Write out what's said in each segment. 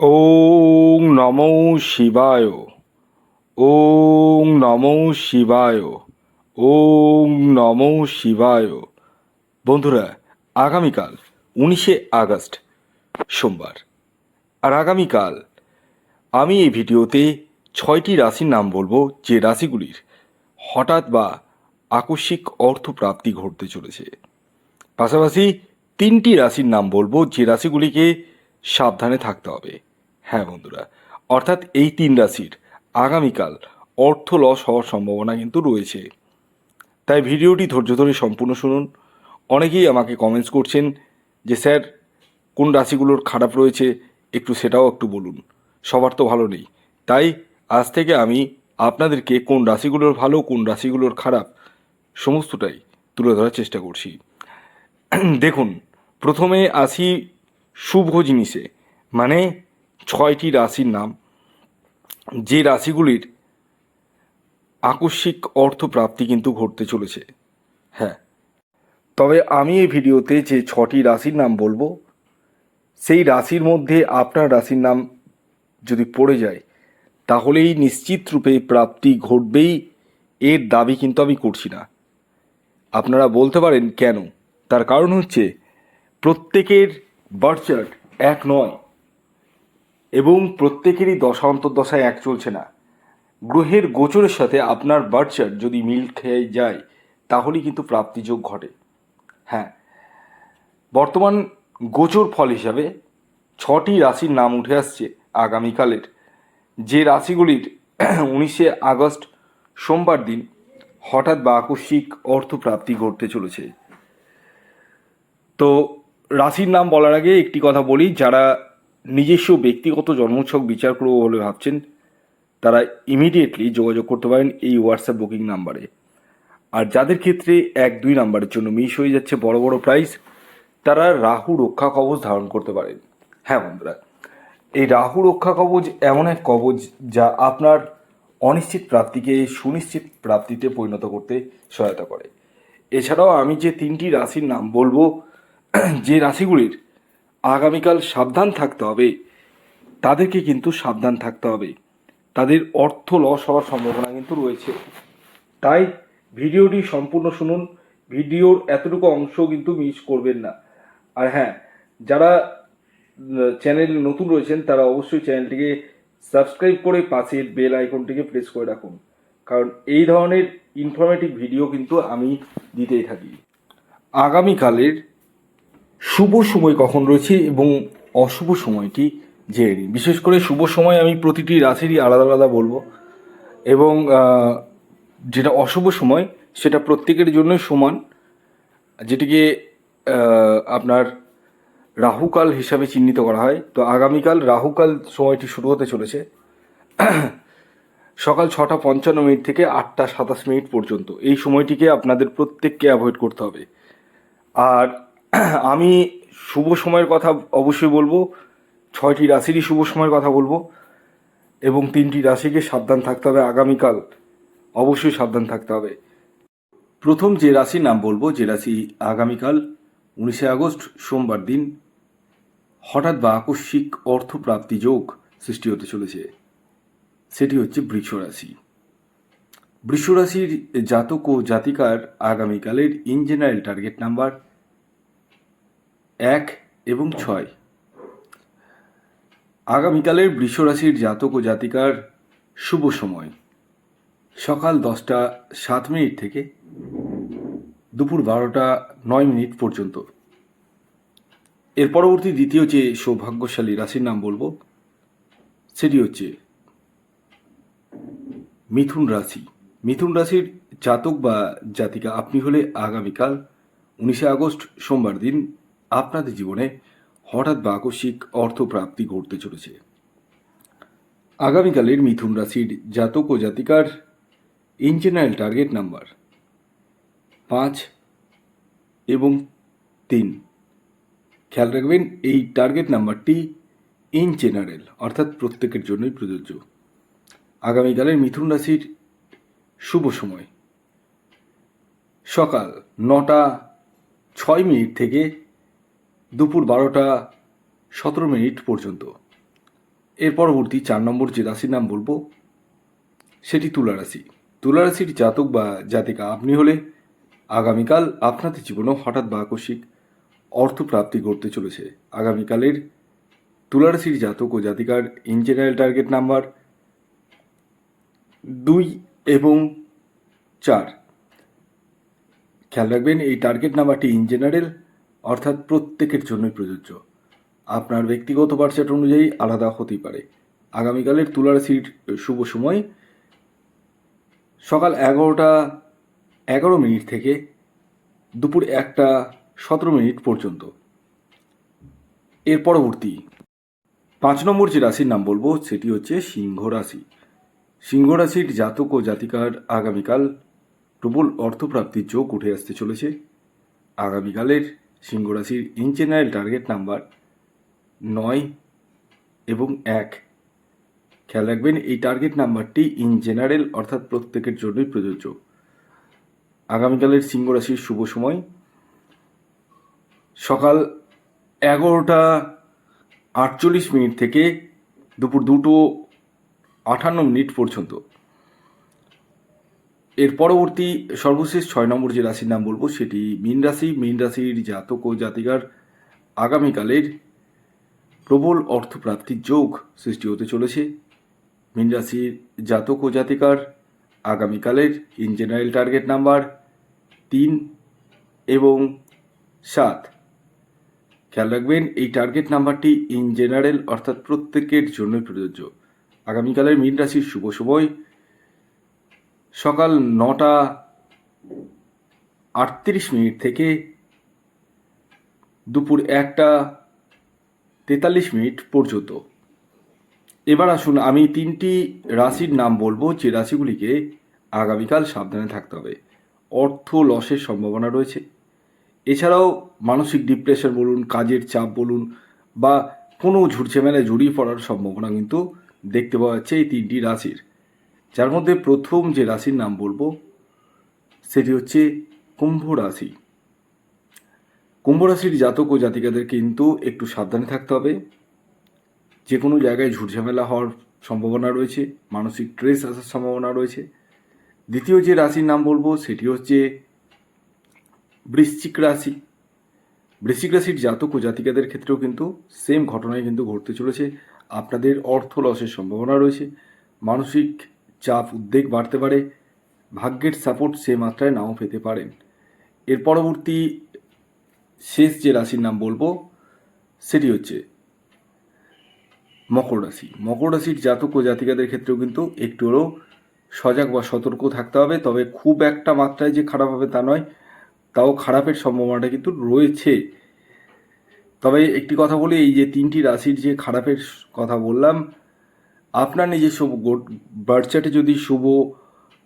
ওং নমো শিবায়। ওং নমো শিবায়। ওং নমো শিবায়। বন্ধুরা, আগামীকাল 19শে আগস্ট সোমবার। আর আগামীকাল আমি এই ভিডিওতে 6টি রাশির নাম বলবো, যে রাশিগুলির হঠাৎ বা আকস্মিক অর্থপ্রাপ্তি ঘটতে চলেছে। পাশাপাশি 3টি রাশির নাম বলবো, যে রাশিগুলিকে সাবধানে থাকতে হবে। হ্যাঁ বন্ধুরা, অর্থাৎ এই 3 রাশির আগামীকাল অর্থ লস হওয়ার সম্ভাবনা কিন্তু রয়েছে। তাই ভিডিওটি ধৈর্য ধরে সম্পূর্ণ শুনুন। অনেকেই আমাকে কমেন্টস করছেন যে স্যার, কোন রাশিগুলোর খারাপ রয়েছে সেটাও একটু বলুন। সবার তো ভালো নেই, তাই আজ থেকে আমি আপনাদেরকে কোন রাশিগুলোর ভালো কোন রাশিগুলোর খারাপ সমস্তটাই তুলে ধরার চেষ্টা করছি। দেখুন, প্রথমে আসি শুভ জিনিসে, মানে 6টি রাশির নাম, যে রাশিগুলির আকস্মিক অর্থপ্রাপ্তি কিন্তু ঘটতে চলেছে। হ্যাঁ, তবে আমি এই ভিডিওতে যে 6টি রাশির নাম বলবো, সেই রাশির মধ্যে আপনার রাশির নাম যদি পড়ে যায় তাহলেই নিশ্চিত রূপে প্রাপ্তি ঘটবেই, এর দাবি কিন্তু আমি করছি না। আপনারা বলতে পারেন কেন, তার কারণ হচ্ছে প্রত্যেকের বার্থ চার্ট এক নয় এবং প্রত্যেকেরই দশা অন্তর্দশায় এক চলছে না। গ্রহের গোচরের সাথে আপনার বার্থ চার্ট যদি মিল খেয়ে যায় তাহলেই কিন্তু প্রাপ্তিযোগ ঘটে। হ্যাঁ, বর্তমান গোচর ফল হিসাবে 6টি রাশির নাম উঠে আসছে আগামীকালের, যে রাশিগুলির 19শে আগস্ট সোমবার দিন হঠাৎ বা আকস্মিক অর্থপ্রাপ্তি ঘটতে চলেছে। তো রাশির নাম বলার আগে একটি কথা বলি, যারা নিজস্ব ব্যক্তিগত জন্মছক বিচার করবো বলে ভাবছেন তারা ইমিডিয়েটলি যোগাযোগ করতে পারেন এই হোয়াটসঅ্যাপ বুকিং নাম্বারে। আর যাদের ক্ষেত্রে 1-2 নাম্বারের জন্য মিস হয়ে যাচ্ছে বড় বড় প্রাইস, তারা রাহু রক্ষা কবচ ধারণ করতে পারেন। হ্যাঁ বন্ধুরা, এই রাহু রক্ষা কবচ এমন এক কবচ যা আপনার অনিশ্চিত প্রাপ্তিকে সুনিশ্চিত প্রাপ্তিতে পরিণত করতে সহায়তা করে। এছাড়াও আমি যে 3টি রাশির নাম বলবো, যে রাশিগুলির আগামীকাল সাবধান থাকতে হবে, তাদেরকে কিন্তু সাবধান থাকতে হবে। তাদের অর্থ লস হওয়ার সম্ভাবনা কিন্তু রয়েছে। তাই ভিডিওটি সম্পূর্ণ শুনুন, ভিডিওর এতটুকু অংশ কিন্তু মিস করবেন না। আর হ্যাঁ, যারা চ্যানেল নতুন রয়েছেন তারা অবশ্যই চ্যানেলটিকে সাবস্ক্রাইব করে পাশের বেল আইকনটিকে প্রেস করে রাখুন, কারণ এই ধরনের ইনফরমেটিভ ভিডিও কিন্তু আমি দিতেই থাকি। আগামীকালের শুভ সময় কখন রয়েছে এবং অশুভ সময়টি জেনে নিন। বিশেষ করে শুভ সময় আমি প্রতিটি রাশিরই আলাদা আলাদা বলবো, এবং যেটা অশুভ সময় সেটা প্রত্যেকের জন্যই সমান, যেটিকে আপনার রাহুকাল হিসাবে চিহ্নিত করা হয়। তো আগামীকাল রাহুকাল সময়টি শুরু হতে চলেছে সকাল 6টা 55 মিনিট থেকে 8টা 27 মিনিট পর্যন্ত। এই সময়টিকে আপনাদের প্রত্যেককে অ্যাভয়েড করতে হবে। আর আমি শুভ সময়ের কথা অবশ্যই বলবো, 6টি রাশিরই শুভ সময়ের কথা বলবো, এবং 3টি রাশিকে সাবধান থাকতে হবে। আগামীকাল অবশ্যই সাবধান থাকতে হবে। প্রথম যে রাশির নাম বলবো, যে রাশি আগামীকাল 19শে আগস্ট সোমবার দিন হঠাৎ বা আকস্মিক অর্থপ্রাপ্তি যোগ সৃষ্টি হতে চলেছে, সেটি হচ্ছে বৃষ রাশি। বৃষ রাশির জাতক ও জাতিকার আগামীকালের ইন জেনারেল টার্গেট নাম্বার 1 এবং 6। আগামীকালের বৃষ রাশির জাতক ও জাতিকার শুভ সময় সকাল 10টা 7 মিনিট থেকে দুপুর 12টা 9 মিনিট পর্যন্ত। এর পরবর্তী দ্বিতীয় যে সৌভাগ্যশালী রাশির নাম বলবো, সেটি হচ্ছে মিথুন রাশি। মিথুন রাশির জাতক বা জাতিকা আপনি হলে আগামীকাল 19শে আগস্ট সোমবার দিন আপনাদের জীবনে হঠাৎ বা আকস্মিক অর্থপ্রাপ্তি ঘটতে চলেছে। আগামীকালের মিথুন রাশির জাতক ও জাতিকার ইন জেনারেল টার্গেট নাম্বার 5 এবং 3। খেয়াল রাখবেন, এই টার্গেট নাম্বারটি ইন জেনারেল, অর্থাৎ প্রত্যেকের জন্যই প্রযোজ্য। আগামীকালের মিথুন রাশির শুভ সময় সকাল 9টা 6 মিনিট থেকে দুপুর 12টা 17 মিনিট পর্যন্ত। এর পরবর্তী 4 নম্বর যে রাশির নাম বলবো সেটি তুলা রাশি। তুলা রাশির জাতক বা জাতিকা আপনি হলে আগামীকাল আপনাদের জীবনেও হঠাৎ বা আকস্মিক অর্থপ্রাপ্তি ঘটতে চলেছে। আগামীকালের তুলা রাশির জাতক ও জাতিকার ইন জেনারেল টার্গেট নাম্বার 2 এবং 4। খেয়াল রাখবেন এই টার্গেট নাম্বারটি ইন জেনারেল অর্থাৎ প্রত্যেকের জন্যই প্রযোজ্য। আপনার ব্যক্তিগত বার্থচার্ট অনুযায়ী আলাদা হতেই পারে। আগামীকালের তুলা রাশির শুভ সময় সকাল 11:11 থেকে দুপুর 1:17 পর্যন্ত। এর পরবর্তী 5 নম্বর যে রাশির নাম বলবো সেটি হচ্ছে সিংহ রাশি। সিংহ রাশির জাতক ও জাতিকার আগামীকাল প্রবল অর্থপ্রাপ্তির যোগ উঠে আসতে চলেছে। আগামীকালের সিংহ রাশির ইন জেনারেল টার্গেট নাম্বার 9 এবং 1। খেয়াল রাখবেন এই টার্গেট নাম্বারটি ইন জেনারেল অর্থাৎ প্রত্যেকের জন্যই প্রযোজ্য। আগামীকালের সিংহ রাশির শুভ সময় সকাল 11:48 থেকে দুপুর 2:58 পর্যন্ত। এর পরবর্তী সর্বশেষ 6 নম্বর যে রাশির নাম বলবো সেটি মীন রাশি। মীন রাশির জাতক ও জাতিকার আগামীকালের প্রবল অর্থপ্রাপ্তির যোগ সৃষ্টি হতে চলেছে। মীন রাশির জাতক ও জাতিকার আগামীকালের ইন জেনারেল টার্গেট নাম্বার 3 এবং 7। খেয়াল রাখবেন এই টার্গেট নাম্বারটি ইন জেনারেল অর্থাৎ প্রত্যেকের জন্যই প্রযোজ্য। আগামীকালের মীন রাশির শুভ সময় সকাল 9:38 থেকে দুপুর 1:43 পর্যন্ত। এবার আসুন আমি 3টি রাশির নাম বলবো যে রাশিগুলিকে আগামীকাল সাবধানে থাকতে হবে। অর্থ লসের সম্ভাবনা রয়েছে। এছাড়াও মানসিক ডিপ্রেশন বলুন, কাজের চাপ বলুন বা কোনো ঝুটঝামেলায় জড়িয়ে পড়ার সম্ভাবনা কিন্তু দেখতে পাওয়া যাচ্ছে এই 3টি রাশির। যার মধ্যে প্রথম যে রাশির নাম বলবো সেটি হচ্ছে কুম্ভ রাশি। কুম্ভ রাশির জাতক ও জাতিকাদের কিন্তু একটু সাবধানে থাকতে হবে। যে কোনো জায়গায় ঝুটঝামেলা হওয়ার সম্ভাবনা রয়েছে, মানসিক স্ট্রেস আসার সম্ভাবনা রয়েছে। দ্বিতীয় যে রাশির নাম বলবো সেটি হচ্ছে বৃশ্চিক রাশি। বৃশ্চিক রাশির জাতক ও জাতিকাদের ক্ষেত্রেও কিন্তু সেম ঘটনাই কিন্তু ঘটতে চলেছে। আপনাদের অর্থ লসের সম্ভাবনা রয়েছে, মানসিক চাপ উদ্বেগ বাড়তে পারে, ভাগ্যের সাপোর্ট সে মাত্রায় নাও পেতে পারেন। এর পরবর্তী শেষ যে রাশির নাম বলবো সেটি হচ্ছে মকর রাশি। মকর রাশির জাতক ও জাতিকাদের ক্ষেত্রেও কিন্তু একটু হলেও সজাগ বা সতর্ক থাকতে হবে। তবে খুব একটা মাত্রায় যে খারাপ হবে তা নয়, তাও খারাপের সম্ভাবনাটা কিন্তু রয়েছে। তবে একটি কথা বলি, এই যে 3টি রাশির যে খারাপের কথা বললাম, আপনার নিজস্ব বার্থ চার্টে যদি শুভ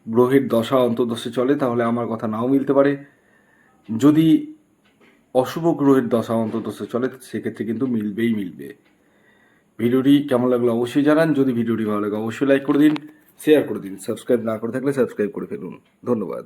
গ্রহের দশা অন্তর্দশা চলে তাহলে আমার কথা নাও মিলতে পারে। যদি অশুভ গ্রহের দশা অন্তর্দশা চলে সেক্ষেত্রে কিন্তু মিলবে। ভিডিওটি কেমন লাগলো অবশ্যই জানান। যদি ভিডিওটি ভালো লাগে অবশ্যই লাইক করে দিন, শেয়ার করে দিন। সাবস্ক্রাইব না করে থাকলে সাবস্ক্রাইব করে ফেলুন। ধন্যবাদ।